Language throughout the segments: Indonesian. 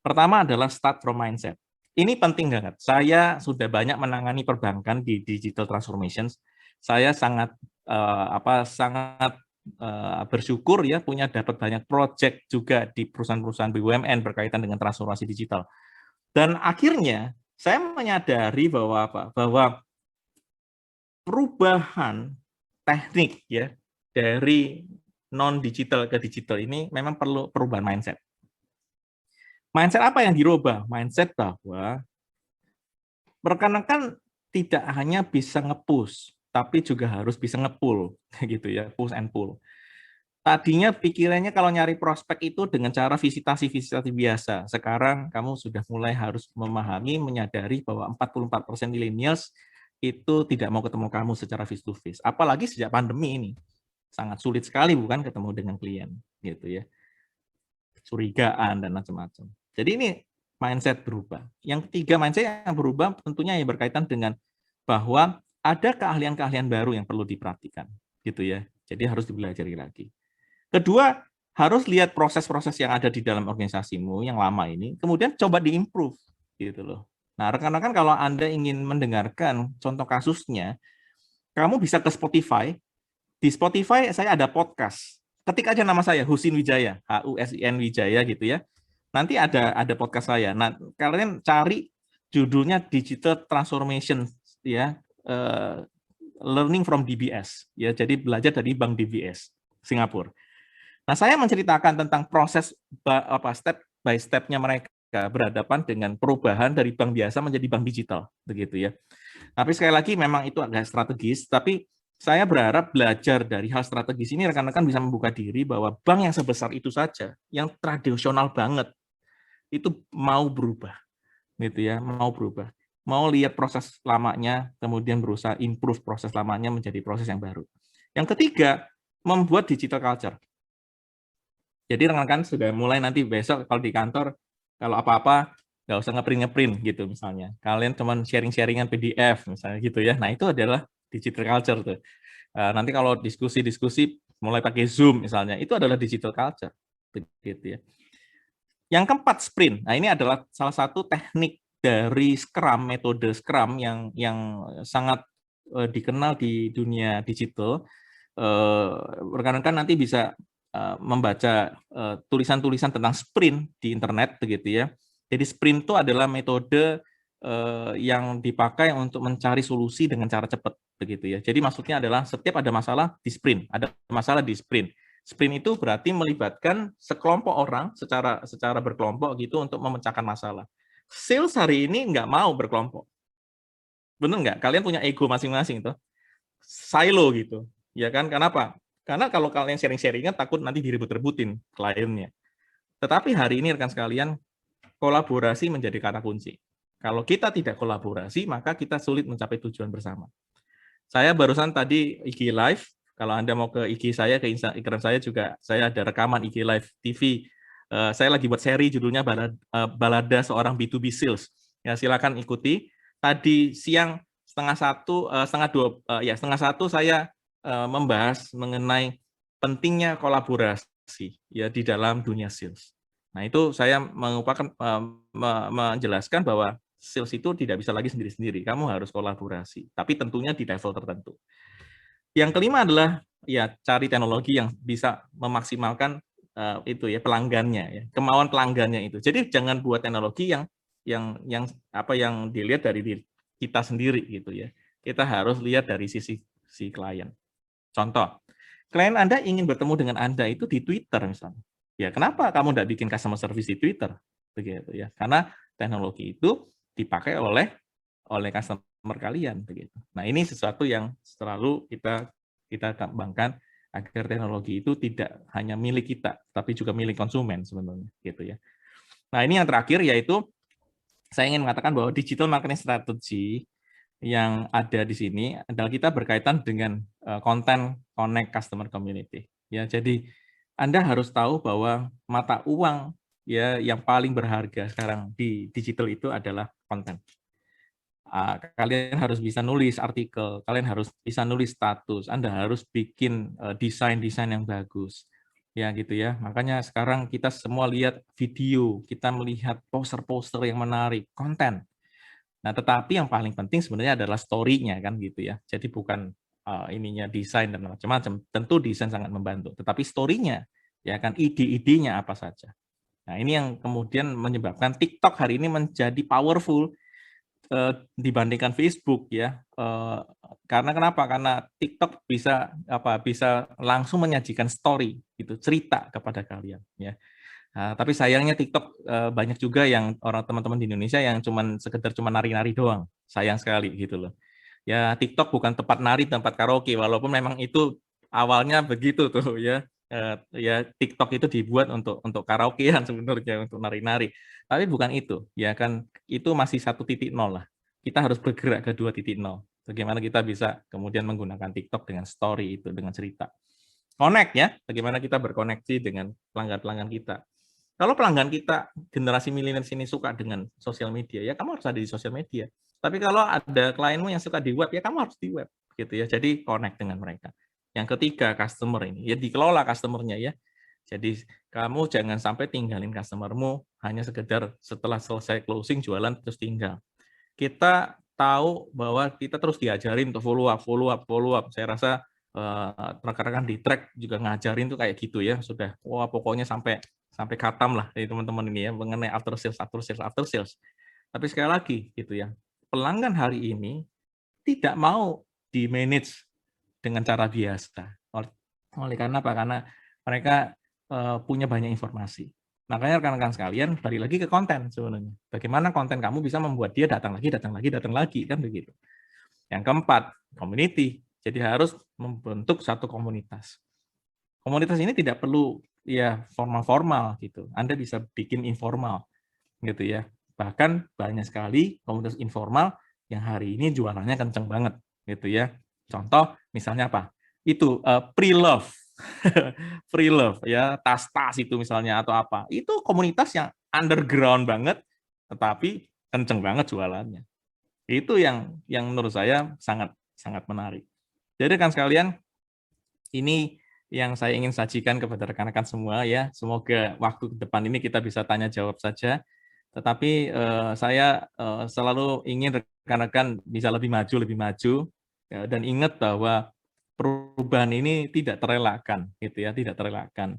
Pertama adalah start from mindset. Ini penting banget. Saya sudah banyak menangani perbankan di digital transformation. Saya sangat sangat bersyukur ya punya dapat banyak project juga di perusahaan-perusahaan BUMN berkaitan dengan transformasi digital. Dan akhirnya saya menyadari bahwa perubahan teknik ya dari non digital ke digital ini memang perlu perubahan mindset. Mindset apa yang dirubah? Mindset bahwa rekan-rekan tidak hanya bisa nge-push, tapi juga harus bisa nge-pull, gitu ya, push and pull. Tadinya pikirannya kalau nyari prospek itu dengan cara visitasi-visitasi biasa. Sekarang kamu sudah mulai harus memahami, menyadari bahwa 44% millennials itu tidak mau ketemu kamu secara face to face. Apalagi sejak pandemi ini. Sangat sulit sekali bukan ketemu dengan klien, gitu ya. Curigaan dan macam-macam. Jadi ini mindset berubah. Yang ketiga mindset yang berubah tentunya yang berkaitan dengan bahwa ada keahlian-keahlian baru yang perlu diperhatikan, gitu ya. Jadi harus dipelajari lagi. Kedua, harus lihat proses-proses yang ada di dalam organisasimu yang lama ini, kemudian coba diimprove, gitu loh. Nah, rekan-rekan kalau Anda ingin mendengarkan contoh kasusnya, kamu bisa ke Spotify. Di Spotify saya ada podcast. Ketik aja nama saya Husin Wijaya, HUSIN Wijaya gitu ya. Nanti ada podcast saya. Nah, kalian cari judulnya Digital Transformation ya, Learning from DBS ya. Jadi belajar dari Bank DBS Singapura. Nah, saya menceritakan tentang proses step by step-nya mereka berhadapan dengan perubahan dari bank biasa menjadi bank digital, begitu ya. Tapi sekali lagi memang itu agak strategis, tapi saya berharap belajar dari hal strategis ini rekan-rekan bisa membuka diri bahwa bank yang sebesar itu saja, yang tradisional banget, itu mau berubah, gitu ya, mau berubah. Mau lihat proses lamanya, kemudian berusaha improve proses lamanya menjadi proses yang baru. Yang ketiga, membuat digital culture. Jadi rekan-rekan sudah mulai nanti besok kalau di kantor, kalau apa-apa nggak usah ngeprint gitu misalnya. Kalian cuman sharing-sharingan PDF misalnya gitu ya. Nah itu adalah digital culture tuh. Nanti kalau diskusi-diskusi mulai pakai Zoom misalnya, itu adalah digital culture. Begitu ya. Yang keempat sprint. Nah ini adalah salah satu teknik dari Scrum, metode Scrum yang sangat dikenal di dunia digital. Rekan-rekan nanti bisa membaca tulisan-tulisan tentang sprint di internet begitu ya. Jadi sprint itu adalah metode yang dipakai untuk mencari solusi dengan cara cepat begitu ya. Jadi maksudnya adalah setiap ada masalah di sprint, ada masalah di sprint. Sprint itu berarti melibatkan sekelompok orang secara berkelompok gitu untuk memecahkan masalah. Sales hari ini nggak mau berkelompok. Benar nggak? Kalian punya ego masing-masing tuh. Silo gitu. Ya kan? Kenapa? Karena kalau kalian sharing-sharingan takut nanti direbut-rebutin kliennya. Tetapi hari ini rekan sekalian, kolaborasi menjadi kata kunci. Kalau kita tidak kolaborasi, maka kita sulit mencapai tujuan bersama. Saya barusan tadi IG Live, kalau Anda mau ke IG saya, ke Instagram saya juga, saya ada rekaman IG Live TV. Saya lagi buat seri judulnya Balada Seorang B2B Sales. Ya, silakan ikuti. Tadi siang setengah satu saya membahas mengenai pentingnya kolaborasi ya di dalam dunia sales. Nah itu saya menjelaskan bahwa sales itu tidak bisa lagi sendiri-sendiri, kamu harus kolaborasi, tapi tentunya di level tertentu. Yang kelima adalah ya cari teknologi yang bisa memaksimalkan itu ya pelanggannya ya, kemauan pelanggannya itu. Jadi jangan buat teknologi yang dilihat dari kita sendiri gitu ya. Kita harus lihat dari sisi si klien. Contoh, klien Anda ingin bertemu dengan Anda itu di Twitter misalnya. Ya, kenapa kamu tidak bikin customer service di Twitter? Begitu ya. Karena teknologi itu dipakai oleh customer kalian begitu. Nah, ini sesuatu yang selalu kita kembangkan agar teknologi itu tidak hanya milik kita, tapi juga milik konsumen sebenarnya gitu ya. Nah, ini yang terakhir yaitu saya ingin mengatakan bahwa digital marketing strategy yang ada di sini adalah kita berkaitan dengan konten connect customer community. Ya, jadi Anda harus tahu bahwa mata uang ya yang paling berharga sekarang di digital itu adalah konten. Kalian harus bisa nulis artikel, kalian harus bisa nulis status, Anda harus bikin desain-desain yang bagus. Ya gitu ya. Makanya sekarang kita semua lihat video, kita melihat poster-poster yang menarik, konten. Nah, tetapi yang paling penting sebenarnya adalah story-nya kan gitu ya. Jadi bukan ininya desain dan macam-macam. Tentu desain sangat membantu, tetapi story-nya ya kan, ide-idenya apa saja. Nah, ini yang kemudian menyebabkan TikTok hari ini menjadi powerful dibandingkan Facebook ya. Karena kenapa? Karena TikTok bisa bisa langsung menyajikan story gitu, cerita kepada kalian ya. Nah, tapi sayangnya TikTok banyak juga yang orang teman-teman di Indonesia yang sekedar nari-nari doang. Sayang sekali gitu loh. Ya TikTok bukan tempat nari, tempat karaoke, walaupun memang itu awalnya begitu tuh ya. Ya TikTok itu dibuat untuk karaokean sebenarnya, untuk nari-nari. Tapi bukan itu, ya kan itu masih 1.0 lah. Kita harus bergerak ke 2.0. Bagaimana kita bisa kemudian menggunakan TikTok dengan story itu, dengan cerita. Connect ya, bagaimana kita berkoneksi dengan pelanggan-pelanggan kita. Kalau pelanggan kita generasi milenial ini suka dengan sosial media, ya kamu harus ada di sosial media. Tapi kalau ada klienmu yang suka di web, ya kamu harus di web, gitu ya. Jadi connect dengan mereka. Yang ketiga, customer ini, ya dikelola customernya ya. Jadi kamu jangan sampai tinggalin customermu hanya sekedar setelah selesai closing jualan terus tinggal. Kita tahu bahwa kita terus diajarin untuk follow up, follow up, follow up. Saya rasa rekan-rekan di track juga ngajarin tuh kayak gitu ya. Sudah, wah pokoknya sampai sampai khatam lah dari teman-teman ini ya mengenai after sales, after sales, after sales. Tapi sekali lagi gitu ya, pelanggan hari ini tidak mau di-manage dengan cara biasa. Oleh karena apa? Karena mereka punya banyak informasi. Makanya rekan-rekan sekalian, balik lagi ke konten sebenarnya. Bagaimana konten kamu bisa membuat dia datang lagi, datang lagi, datang lagi, kan begitu. Yang keempat, community. Jadi harus membentuk satu komunitas. Komunitas ini tidak perlu ya formal-formal gitu. Anda bisa bikin informal gitu ya. Bahkan banyak sekali komunitas informal yang hari ini jualannya kenceng banget gitu ya. Contoh misalnya apa? Itu pre-love. Pre-love ya, tas-tas itu misalnya atau apa. Itu komunitas yang underground banget tetapi kenceng banget jualannya. Itu yang menurut saya sangat sangat menarik. Jadi kan sekalian, ini yang saya ingin sajikan kepada rekan-rekan semua ya. Semoga waktu ke depan ini kita bisa tanya jawab saja. Tetapi saya selalu ingin rekan-rekan bisa lebih maju ya, dan ingat bahwa perubahan ini tidak terelakkan, gitu ya, tidak terelakkan.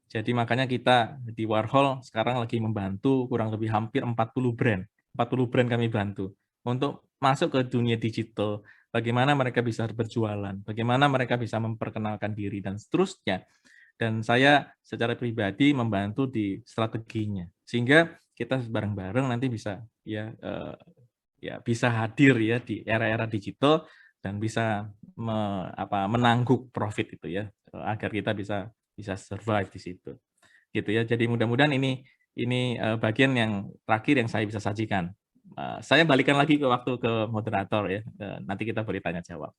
Jadi makanya kita di Warhol sekarang lagi membantu kurang lebih hampir 40 brand kami bantu untuk masuk ke dunia digital. Bagaimana mereka bisa berjualan, bagaimana mereka bisa memperkenalkan diri dan seterusnya. Dan saya secara pribadi membantu di strateginya, sehingga kita bareng-bareng nanti bisa ya bisa hadir ya di era-era digital dan bisa menangguk profit itu ya, agar kita bisa bisa survive di situ. Gitu ya. Jadi mudah-mudahan ini bagian yang terakhir yang saya bisa sajikan. Saya balikan lagi ke waktu ke moderator ya, nanti kita boleh tanya jawab.